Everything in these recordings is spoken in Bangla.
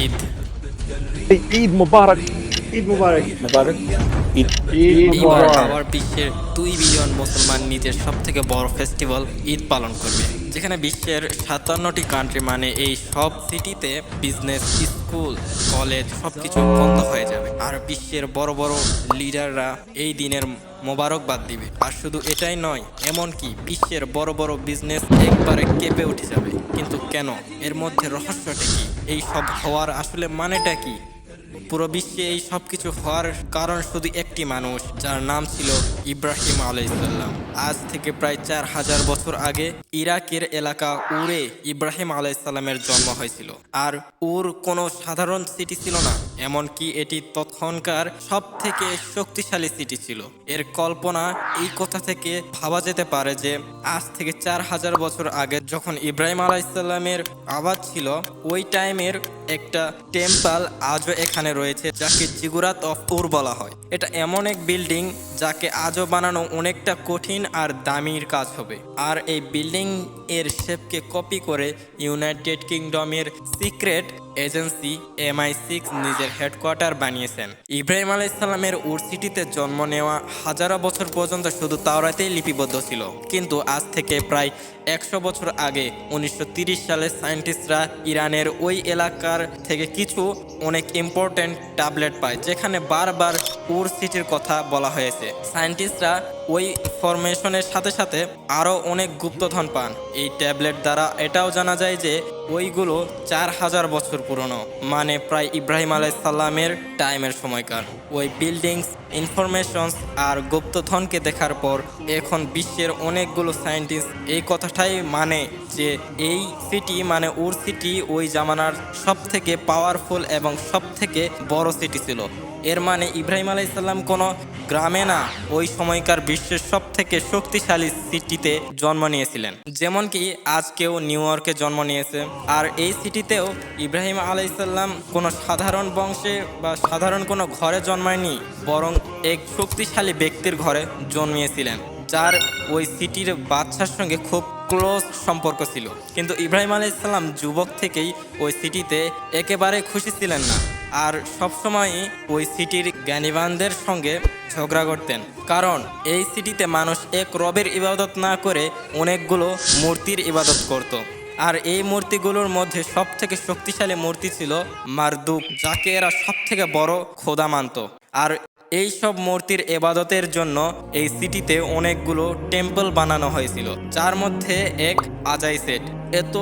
ঈদ। ঈদ মুবারক। ঈদ মুবারক। মুবারক। ঈদ এইবার মুবারক। আবার বিশ্বের 2 বিলিয়ন মুসলমান নিজের সব থেকে বড় ফেস্টিভ্যাল ঈদ পালন করবে, যেখানে বিশ্বের 57টি কান্ট্রি মানে এই সব সিটিতে বিজনেস, স্কুল, কলেজ সবকিছু বন্ধ হয়ে যাবে। আর বিশ্বের বড় বড় লিডাররা এই দিনের মোবারকবাদ দিবে। আর শুধু এটাই নয়, এমনকি বিশ্বের বড় বড় বিজনেস একবারে কেঁপে উঠে যাবে। কিন্তু কেন? এর মধ্যে রহস্যটা কি? এই সব হওয়ার আসলে মানেটা কি? পুরো বিশ্বে এই সব কিছু হওয়ার কারণ শুধু একটি মানুষ, যার নাম ছিল ইব্রাহিম আলাইসাল্লাম। আজ থেকে প্রায় 4000 বছর আগে ইরাকের এলাকা উরে ইব্রাহিম আলাইসাল্লামের জন্ম হয়েছিল। আর উর কোনো সাধারণ সিটি ছিল না, এমনকি এটি তখনকার সব থেকে শক্তিশালী সিটি ছিল। এর কল্পনা এই কথা থেকে ভাবা যেতে পারে যে আজ থেকে 4000 বছর আগে যখন ইব্রাহিম আলাইসাল্লামের আবাদ ছিল, ওই টাইমের একটা টেম্পল আজও এখানে রয়েছে, যাকে জিগুরাত অফ উর বলা হয়। এটা এমন এক বিল্ডিং যাকে আজও বানানো অনেকটা কঠিন আর দামির কাজ হবে। আর এই বিল্ডিং এর শেপকে কপি করে ইউনাইটেড কিংডমের সিক্রেট এজেন্সি MI6 নিজের হেডকোয়ার্টার বানিয়েছেন। ইব্রাহিম আলাইসাল্লামের উর সিটিতে জন্ম নেওয়া হাজারো বছর পর্যন্ত শুধু তাওরাতেই লিপিবদ্ধ ছিল। কিন্তু আজ থেকে প্রায় 100 বছর আগে 1930 সালে সায়েন্টিস্টরা ইরানের ওই এলাকার থেকে কিছু অনেক ইম্পর্টেন্ট ট্যাবলেট পায়, যেখানে বারবার উর সিটির কথা বলা হয়েছে। সায়েন্টিস্টরা ওই ইনফরমেশনের সাথে সাথে আরও অনেক গুপ্তধন পান। এই ট্যাবলেট দ্বারা এটাও জানা যায় যে ওইগুলো 4000 বছর পুরনো, মানে প্রায় ইব্রাহিম আলাইসাল্লামের টাইমের সময়কার। ওই বিল্ডিংস, ইনফরমেশনস আর গুপ্তধনকে দেখার পর এখন বিশ্বের অনেকগুলো সায়েন্টিস্ট এই কথাটাই মানে যে এই সিটি মানে উর সিটি ওই জামানার সব থেকে পাওয়ারফুল এবং সব থেকে বড় সিটি ছিল। এর মানে ইব্রাহিম আলাইসাল্লাম কোনো গ্রামে না, ওই সময়কার বিশ্বের সব থেকে শক্তিশালী সিটিতে জন্ম নিয়েছিলেন। যেমন কি আজকেও নিউ ইয়র্কে জন্ম নিয়েছে। আর এই সিটিতেও ইব্রাহিম আলাইসাল্লাম কোনো সাধারণ বংশে বা সাধারণ কোনো ঘরে জন্মায়নি, বরং এক শক্তিশালী ব্যক্তির ঘরে জন্মিয়েছিলেন, যার ওই সিটির বাদশার সঙ্গে খুব ক্লোজ সম্পর্ক ছিল। কিন্তু ইব্রাহিম আলাইসাল্লাম যুবক থেকেই ওই সিটিতে একেবারে খুশি ছিলেন না, আর সবসময়ই ওই সিটির জ্ঞানীবানদের সঙ্গে ঝগড়া করতেন। কারণ এই সিটিতে মানুষ এক রবের ইবাদত না করে অনেকগুলো মূর্তির ইবাদত করত। আর এই মূর্তিগুলোর মধ্যে সব থেকে শক্তিশালী মূর্তি ছিল মারদুক, যাকে এরা সব থেকে বড় খোদা মানত। আর এই সব মূর্তির ইবাদতের জন্য এই সিটিতে অনেকগুলো টেম্পল বানানো হয়েছিল, যার মধ্যে এক আজাই সেট। এত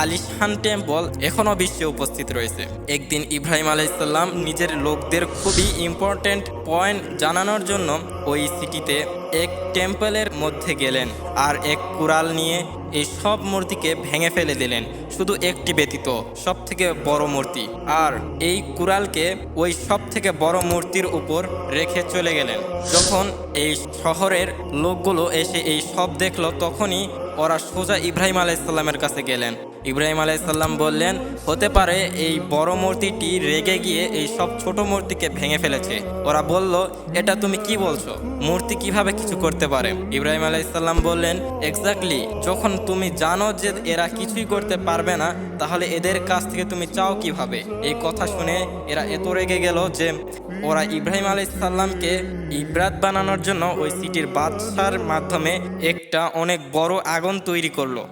আলিশান টেম্পল এখনো বিশ্বে উপস্থিত রয়েছে। একদিন ইব্রাহিম আলাইসাল্লাম নিজের লোকদের খুবই ইম্পর্টেন্ট পয়েন্ট জানানোর জন্য ওই সিটিতে এক টেম্পলের মধ্যে গেলেন আর এক কুড়াল নিয়ে এই সব মূর্তিকে ভেঙে ফেলে দিলেন, শুধু একটি ব্যতীত, সব থেকে বড় মূর্তি। আর এই কুড়ালকে ওই সব থেকে বড় মূর্তির উপর রেখে চলে গেলেন। যখন এই শহরের লোকগুলো এসে এই সব দেখলো, তখনই ওরা সোজা ইব্রাহিম আলাইসাল্লামের কাছে গেলেন। ইব্রাহিম আলাইসাল্লাম বললেন, হতে পারে এই বড় মূর্তিটি রেগে গিয়ে এই সব ছোট মূর্তিকে ভেঙে ফেলেছে। ওরা বলল, এটা তুমি কি বলছো? মূর্তি কিভাবে কিছু করতে পারে? ইব্রাহিম আলাইসাল্লাম বললেন, এক্স্যাক্টলি, যখন তুমি জানো যে এরা কিছুই করতে পারবে না, তাহলে এদের কাছ থেকে তুমি চাও কিভাবে? এই কথা শুনে এরা এত রেগে গেল যে ওরা ইব্রাহিম আলাইসাল্লামকে ইব্রাত বানানোর জন্য ওই সিটির বাদশার মাধ্যমে একটা অনেক বড় আগুন তৈরি করলো।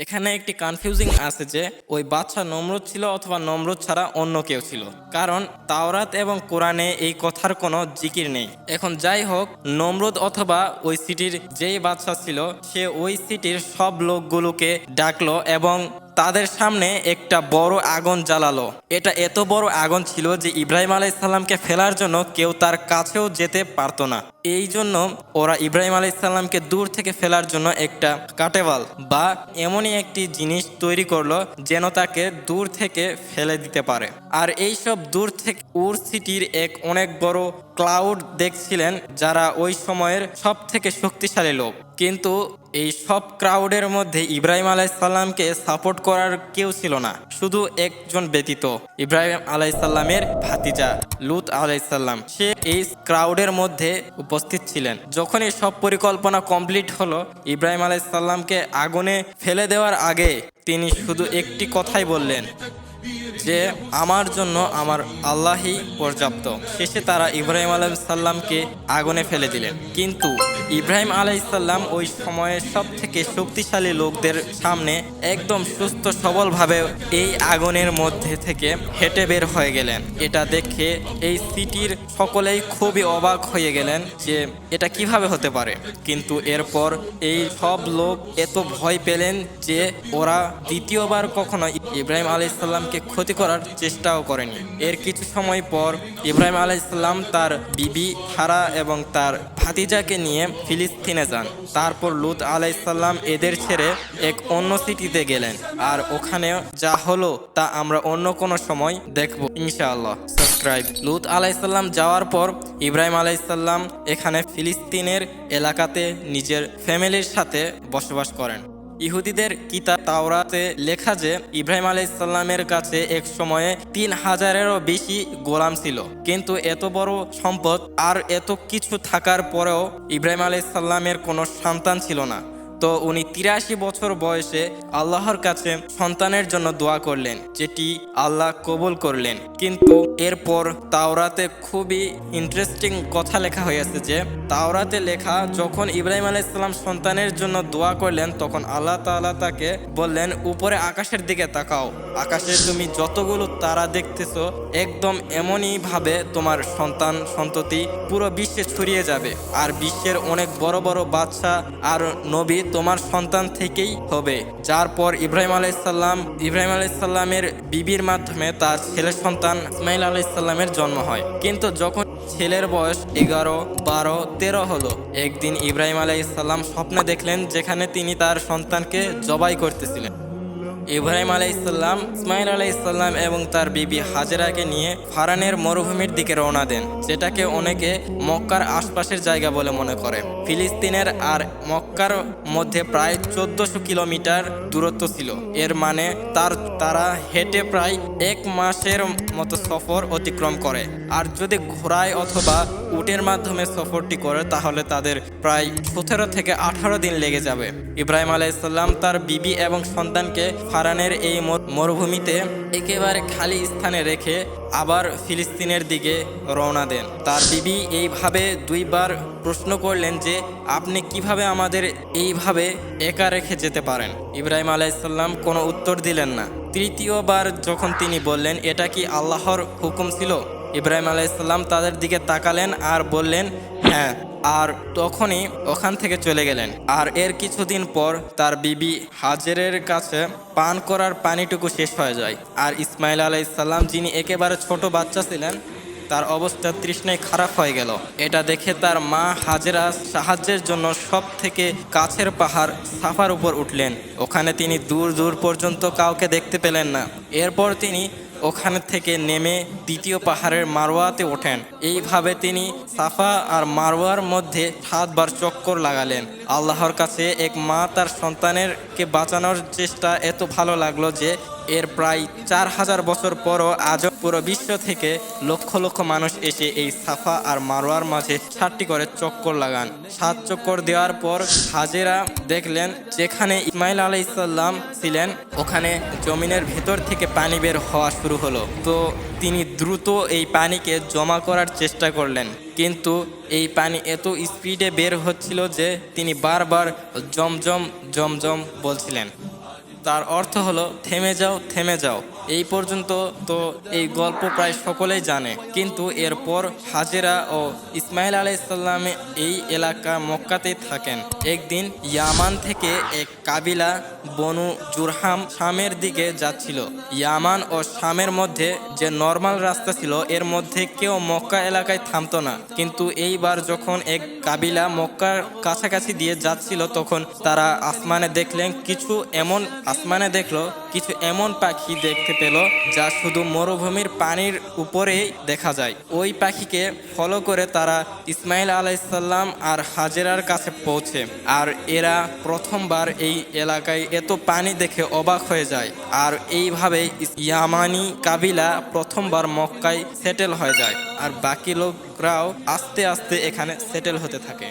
এখানে একটি কনফিউজিং আছে যে ওই বাদশা নমরুদ ছিল অথবা নমরুদ ছাড়া অন্য কেউ ছিল, কারণ তাওরাত এবং কোরআনে এই কথার কোনো জিকির নেই। এখন যাই হোক, নমরুদ অথবা ওই সিটির যেই বাদশা ছিল, সে ওই সিটির সব লোকগুলোকে ডাকলো এবং তাদের সামনে একটা বড় আগুন জ্বালালো। এটা এত বড় আগুন ছিল যে ইব্রাহিম আলাইসাল্লামকে ফেলার জন্য কেউ তার কাছেও যেতে পারতো না। এই জন্য ওরা ইব্রাহিম আলাইসাল্লামকে দূর থেকে ফেলার জন্য একটা কাটেওয়াল বা এমনই একটি জিনিস তৈরি করলো যেন তাকে দূর থেকে ফেলে দিতে পারে। আর এই সব দূর থেকে উর সিটির এক অনেক বড় ক্লাউড দেখছিলেন, যারা ওই সময়ের সব থেকে শক্তিশালী লোক। কিন্তু এই সব ক্রাউডের মধ্যে ইব্রাহিম আলাইসাল্লামকে সাপোর্ট করার কেউ ছিল না, শুধু একজন ব্যতীত, ইব্রাহিম আলাইসাল্লামের ভাতিজা লুত আলাইসাল্লাম। সে এই ক্রাউডের মধ্যে উপস্থিত ছিলেন। যখন এই সব পরিকল্পনা কমপ্লিট হলো, ইব্রাহিম আলাইসাল্লামকে আগুনে ফেলে দেওয়ার আগে তিনি শুধু একটি কথাই বললেন, যে আমার জন্য আমার আল্লাহই পর্যাপ্ত। শেষে তারা ইব্রাহিম আলাইসাল্লামকে আগুনে ফেলে দিলেন, কিন্তু ইব্রাহিম আলাইসাল্লাম ওই সময়ের সব থেকে শক্তিশালী লোকদের সামনে একদম সুস্থ সবলভাবে এই আগুনের মধ্যে থেকে হেঁটে বের হয়ে গেলেন। এটা দেখে এই সিটির সকলেই খুবই অবাক হয়ে গেলেন যে এটা কিভাবে হতে পারে। কিন্তু এরপর এই সব লোক এত ভয় পেলেন যে ওরা দ্বিতীয়বার কখনো ইব্রাহিম আলাইসাল্লামকে ক্ষতি করার চেষ্টাও করেনি। এর কিছু সময় পর ইব্রাহিম আলাইসাল্লাম তার বিবি সারা এবং তার ভাতিজাকে নিয়ে ফিলিস্তিনে যান। তারপর লূত আলাইসাল্লাম এদের ছেড়ে এক অন্য সিটিতে গেলেন, আর ওখানে যা হলো তা আমরা অন্য কোনো সময় দেখব ইনশাআল্লাহ। সাবস্ক্রাইব। লূত আলাইসাল্লাম যাওয়ার পর ইব্রাহিম আলাইসাল্লাম এখানে ফিলিস্তিনের এলাকাতে নিজের ফ্যামিলির সাথে বসবাস করেন। ইহুদিদের কিতাব তাওরাতে লেখা যে ইব্রাহিম আলাইসাল্লামের কাছে এক সময়ে 3000-এরও বেশি গোলাম ছিল, কিন্তু এত বড় সম্পদ আর এত কিছু থাকার পরেও ইব্রাহিম আলাইসাল্লামের কোনো সন্তান ছিল না। তো উনি 83 বছর বয়সে আল্লাহর কাছে সন্তানের জন্য দোয়া করলেন, যেটি আল্লাহ কবুল করলেন। কিন্তু এরপর তাওরাতে খুবই ইন্টারেস্টিং কথা লেখা হয়েছে যে তাওরাতে লেখা যখন ইব্রাহিম আলাইসাল্লাম সন্তানের জন্য দোয়া করলেন তখন আল্লাহ তাআলা তাকে বললেন, উপরে আকাশের দিকে তাকাও, আকাশে তুমি যতগুলো তারা দেখতেছো একদম এমনই ভাবে তোমার সন্তান সন্ততি পুরো বিশ্বে ছড়িয়ে যাবে, আর বিশ্বের অনেক বড় বড় বাদশা আর নবী তোমার সন্তান থেকেই হবে। যার পর ইব্রাহিম আলাইসাল্লামের বিবির মাধ্যমে তার ছেলে সন্তান ইসমাইল আলাইসাল্লামের জন্ম হয়। কিন্তু যখন ছেলের বয়স 11, 12, 13 হলো, একদিন ইব্রাহিম আলাইসাল্লাম স্বপ্নে দেখলেন যেখানে তিনি তার সন্তানকে জবাই করতেছিলেন। ইব্রাহিম আলাইসাল্লাম ইসমাইল আলাইসাল্লাম এবং তার বিবি হাজেরাকে নিয়ে ফারানের মরুভূমির দিকে রওনা দেন, যেটাকে অনেকে মক্কার আশপাশের জায়গা বলে মনে করে। ফিলিস্তিনের আর মক্কার মধ্যে প্রায় 1400 কিলোমিটার দূরত্ব ছিল। এর মানে তারা হেঁটে প্রায় 1 মাসের মতো সফর অতিক্রম করে, আর যদি ঘোড়ায় অথবা উটের মাধ্যমে সফরটি করে তাহলে তাদের প্রায় 17 থেকে 18 দিন লেগে যাবে। ইব্রাহিম আলাইসাল্লাম তার বিবি এবং সন্তানকে ফারানের এই মরুভূমিতে একেবারে খালি স্থানে রেখে আবার ফিলিস্তিনের দিকে রওনা দেন। তার বিবি এইভাবে 2 বার প্রশ্ন করলেন যে আপনি কিভাবে আমাদের এইভাবে একা রেখে যেতে পারেন। ইব্রাহিম আলাইসাল্লাম কোনো উত্তর দিলেন না। তৃতীয়বার যখন তিনি বললেন এটা কি আল্লাহর হুকুম ছিল, ইব্রাহিম আলাইসাল্লাম তাদের দিকে তাকালেন আর বললেন হ্যাঁ, আর তখনই ওখান থেকে চলে গেলেন। আর এর কিছুদিন পর তার বিবি হাজেরের কাছে পান করার পানিটুকু শেষ হয়ে যায়, আর ইসমাইল আলাইসাল্লাম যিনি একেবারে ছোট বাচ্চা ছিলেন তার অবস্থা তৃষ্ণায় খারাপ হয়ে গেল। এটা দেখে তার মা হাজেরা সাহায্যের জন্য সব থেকে কাছের পাহাড় সাফার উপর উঠলেন। ওখানে তিনি দূর দূর পর্যন্ত কাউকে দেখতে পেলেন না। এরপর তিনি ওখানে থেকে নেমে দ্বিতীয় পাহাড়ের মারওয়াতে ওঠেন। এইভাবে তিনি সাফা আর মারওয়ার মধ্যে 7 বার চক্কর লাগালেন। আল্লাহর কাছে এক মা তার সন্তানেরকে বাঁচানোর চেষ্টা এত ভালো লাগলো যে এর প্রায় 4000 বছর পরও আজও পুরো বিশ্ব থেকে লক্ষ লক্ষ মানুষ এসে এই সাফা আর মারওয়ার মাঝে 7টি করে চক্কর লাগান। 7 চক্কর দেওয়ার পর হাজেরা দেখলেন যেখানে ইসমাইল আলাইসাল্লাম ছিলেন ওখানে জমিনের ভেতর থেকে পানি বের হওয়া শুরু হলো। তো তিনি দ্রুত এই পানিকে জমা করার চেষ্টা করলেন, কিন্তু এই পানি এত স্পিডে বের হচ্ছিল যে তিনি বারবার জমজম জমজম বলছিলেন। তার অর্থ হলো থেমে যাও, থেমে যাও। এই পর্যন্ত তো এই গল্প প্রায় সকলেই জানে, কিন্তু এরপর হাজেরা ও ইসমাইল আলাইসাল্লাম এই এলাকা মক্কাতেই থাকেন। একদিন ইয়ামান থেকে এক কাবিলা বনু জুরহাম শামের দিকে যাচ্ছিল। ইয়ামান ও শামের মধ্যে যে নর্মাল রাস্তা ছিল এর মধ্যে কেউ মক্কা এলাকায় থামতো না, কিন্তু এইবার যখন এক কাবিলা মক্কার কাছাকাছি দিয়ে যাচ্ছিল তখন তারা আসমানে দেখলো কিছু এমন পাখি দেখতে পেল যা শুধু মরুভূমির পানির উপরেই দেখা যায়। ওই পাখিকে ফলো করে তারা ইসমাইল আলাইসাল্লাম আর হাজেরার কাছে পৌঁছে, আর এরা প্রথমবার এই এলাকায় এত পানি দেখে অবাক হয়ে যায়। আর এইভাবে ইয়ামানি কাবিলা প্রথমবার মক্কায় সেটেল হয়ে যায়, আর বাকি লোকরাও আস্তে আস্তে এখানে সেটেল হতে থাকে।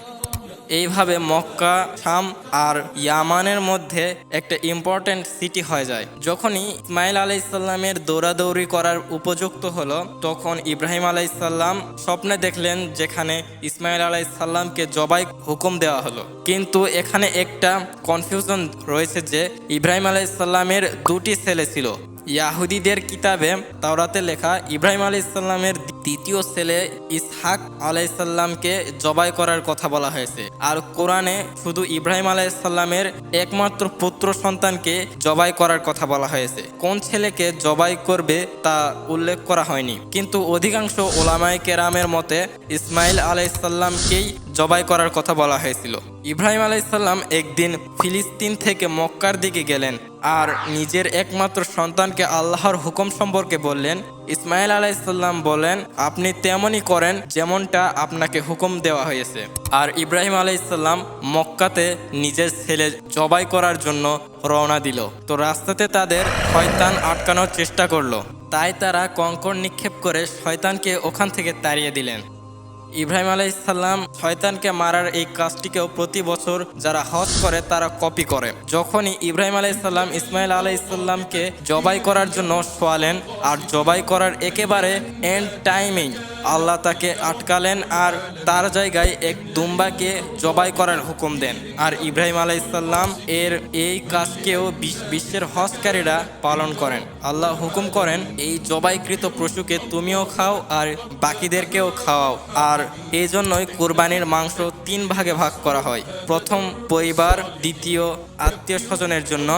এইভাবে মক্কা, শাম আর ইয়ামানের মধ্যে একটা ইম্পর্ট্যান্ট সিটি হয়ে যায়। যখনই ইসমাইল আলাইসাল্লামের দৌড়াদৌড়ি করার উপযুক্ত হলো, তখন ইব্রাহিম আলাইসাল্লাম স্বপ্নে দেখলেন যেখানে ইসমাইল আলাইসাল্লামকে জবাই হুকুম দেওয়া হলো। কিন্তু এখানে একটা কনফিউশন রয়েছে যে ইব্রাহিম আলাইসাল্লামের দুটি ছেলে ছিল। ইয়াহুদিদের কিতাবে তাওরাতে লেখা ইব্রাহিম আলাইসাল্লামের দ্বিতীয় ছেলে ইসহাক আলাইসাল্লামকে জবাই করার কথা বলা হয়েছে, আর কোরআনে শুধু ইব্রাহিম আলাইসাল্লামের একমাত্র পুত্র সন্তানকে জবাই করার কথা বলা হয়েছে। কোন ছেলেকে জবাই করবে তা উল্লেখ করা হয়নি, কিন্তু অধিকাংশ ওলামায়ে কেরামের মতে ইসমাইল আলাইসাল্লামকেই জবাই করার কথা বলা হয়েছিল। ইব্রাহিম আলাইসাল্লাম একদিন ফিলিস্তিন থেকে মক্কার দিকে গেলেন আর নিজের একমাত্র সন্তানকে আল্লাহর হুকুম সম্পর্কে বললেন। ইসমাইল আলাইসাল্লাম বলেন, আপনি তেমনই করেন যেমনটা আপনাকে হুকুম দেওয়া হয়েছে। আর ইব্রাহিম আলাইসাল্লাম মক্কাতে নিজের ছেলে জবাই করার জন্য রওনা দিল। তো রাস্তাতে তাদের শয়তান আটকানোর চেষ্টা করলো, তাই তারা কঙ্কর নিক্ষেপ করে শয়তানকে ওখান থেকে তাড়িয়ে দিলেন। ইব্রাহিম আলাইসাল্লাম শয়তানকে মারার এই কাজটিকেও প্রতি বছর যারা হজ করে তারা কপি করে। যখনই ইব্রাহিম আলাইসাল্লাম ইসমাইল আলাইসাল্লামকে জবাই করার জন্য শোয়ালেন, আর জবাই করার একেবারে এন্ড টাইমেই আল্লাহ তাকে আটকালেন আর তার জায়গায় এক দুম্বাকে জবাই করার হুকুম দেন। আর ইব্রাহিম আলাইসাল্লাম এর এই কাজকেও বিশ্বের হজকারীরা পালন করেন। আল্লাহ হুকুম করেন, এই জবাইকৃত পশুকে তুমিও খাও আর বাকিদেরকেও খাওয়াও। আর এই জন্যই কোরবানির মাংস 3 ভাগে ভাগ করা হয়। প্রথম পরিবার, দ্বিতীয় আত্মীয় স্বজনের জন্য,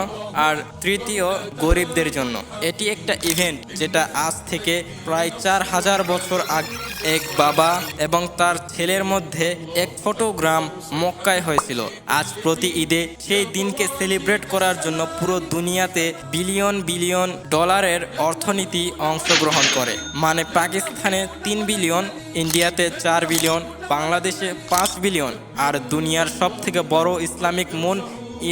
আর তৃতীয় গরিবদের জন্য। এটি একটা ইভেন্ট যেটা আজ থেকে প্রায় 4000 বছর আগে এক বাবা এবং তার ছেলের মধ্যে এক ছোট গ্রাম মক্কায় হয়েছিল। আজ প্রতি ঈদে সেই দিনকে সেলিব্রেট করার জন্য পুরো দুনিয়াতে বিলিয়ন বিলিয়ন ডলারের অর্থনীতি অংশগ্রহণ করে। মানে পাকিস্তানে 3 বিলিয়ন, ইন্ডিয়াতে 4 বিলিয়ন, বাংলাদেশে 5 বিলিয়ন, আর দুনিয়ার সব থেকে বড় ইসলামিক মুন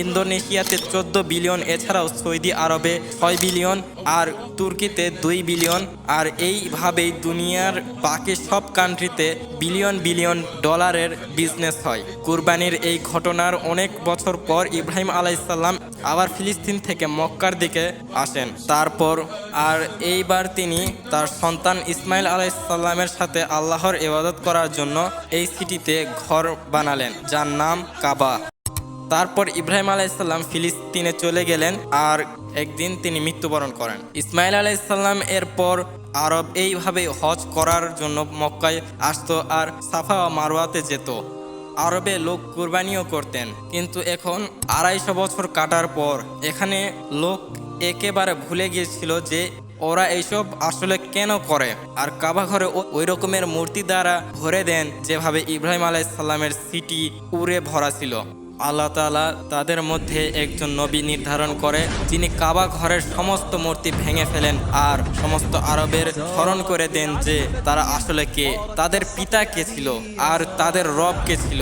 ইন্দোনেশিয়াতে 14 বিলিয়ন, এছাড়াও সৌদি আরবে 6 বিলিয়ন আর তুর্কিতে 2 বিলিয়ন। আর এইভাবেই দুনিয়ার বাকি সব কান্ট্রিতে বিলিয়ন বিলিয়ন ডলারের বিজনেস হয়। কুরবানির এই ঘটনার অনেক বছর পর ইব্রাহিম আলাইসাল্লাম আবার ফিলিস্তিন থেকে মক্কার দিকে আসেন। তারপর আর এইবার তিনি তার সন্তান ইসমাইল আলাইসাল্লামের সাথে আল্লাহর ইবাদত করার জন্য এই সিটিতে ঘর বানালেন, যার নাম কাবা। তারপর ইব্রাহিম আলাইসাল্লাম ফিলিস্তিনে চলে গেলেন আর একদিন তিনি মৃত্যুবরণ করেন। ইসমাইল আলাইসাল্লাম এরপর আরব এইভাবে হজ করার জন্য মক্কায় আসতো আর সাফা ও মারওয়াতে যেত। আরবে লোক কুরবানিও করতেন, কিন্তু এখন 250 বছর কাটার পর এখানে লোক একেবারে ভুলে গিয়েছিল যে ওরা এইসব আসলে কেন করে। আর কাবা ঘরে ওই রকমের মূর্তি দ্বারা ভরে দেন যেভাবে ইব্রাহিম আলাইসাল্লামের সিটি উড়ে ভরা ছিল। আল্লাহ তাআলা তাদের মধ্যে একজন নবী নির্ধারণ করে, যিনি কাবা ঘরের সমস্ত মূর্তি ভেঙে ফেলেন আর সমস্ত আরবের স্মরণ করে দেন যে তারা আসলে কে, তাদের পিতা কে ছিল আর তাদের রব কে ছিল।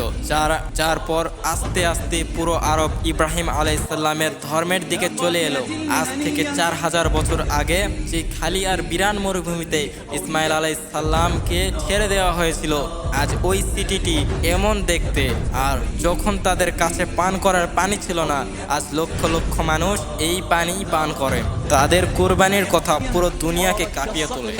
যার পর আস্তে আস্তে পুরো আরব ইব্রাহিম আলাইসাল্লামের ধর্মের দিকে চলে এলো। আজ থেকে 4000 বছর আগে যে খালি আর বিরান মরুভূমিতে ইসমাইল আলাইসাল্লামকে ছেড়ে দেওয়া হয়েছিল, আজ ওই সিটিটি এমন দেখতে। আর যখন তাদের কাছে পান করার পানি ছিল না, আজ লক্ষ লক্ষ মানুষ এই পানি পান করে। তাদের কুরবানির কথা পুরো দুনিয়াকে কাঁপিয়ে তোলে।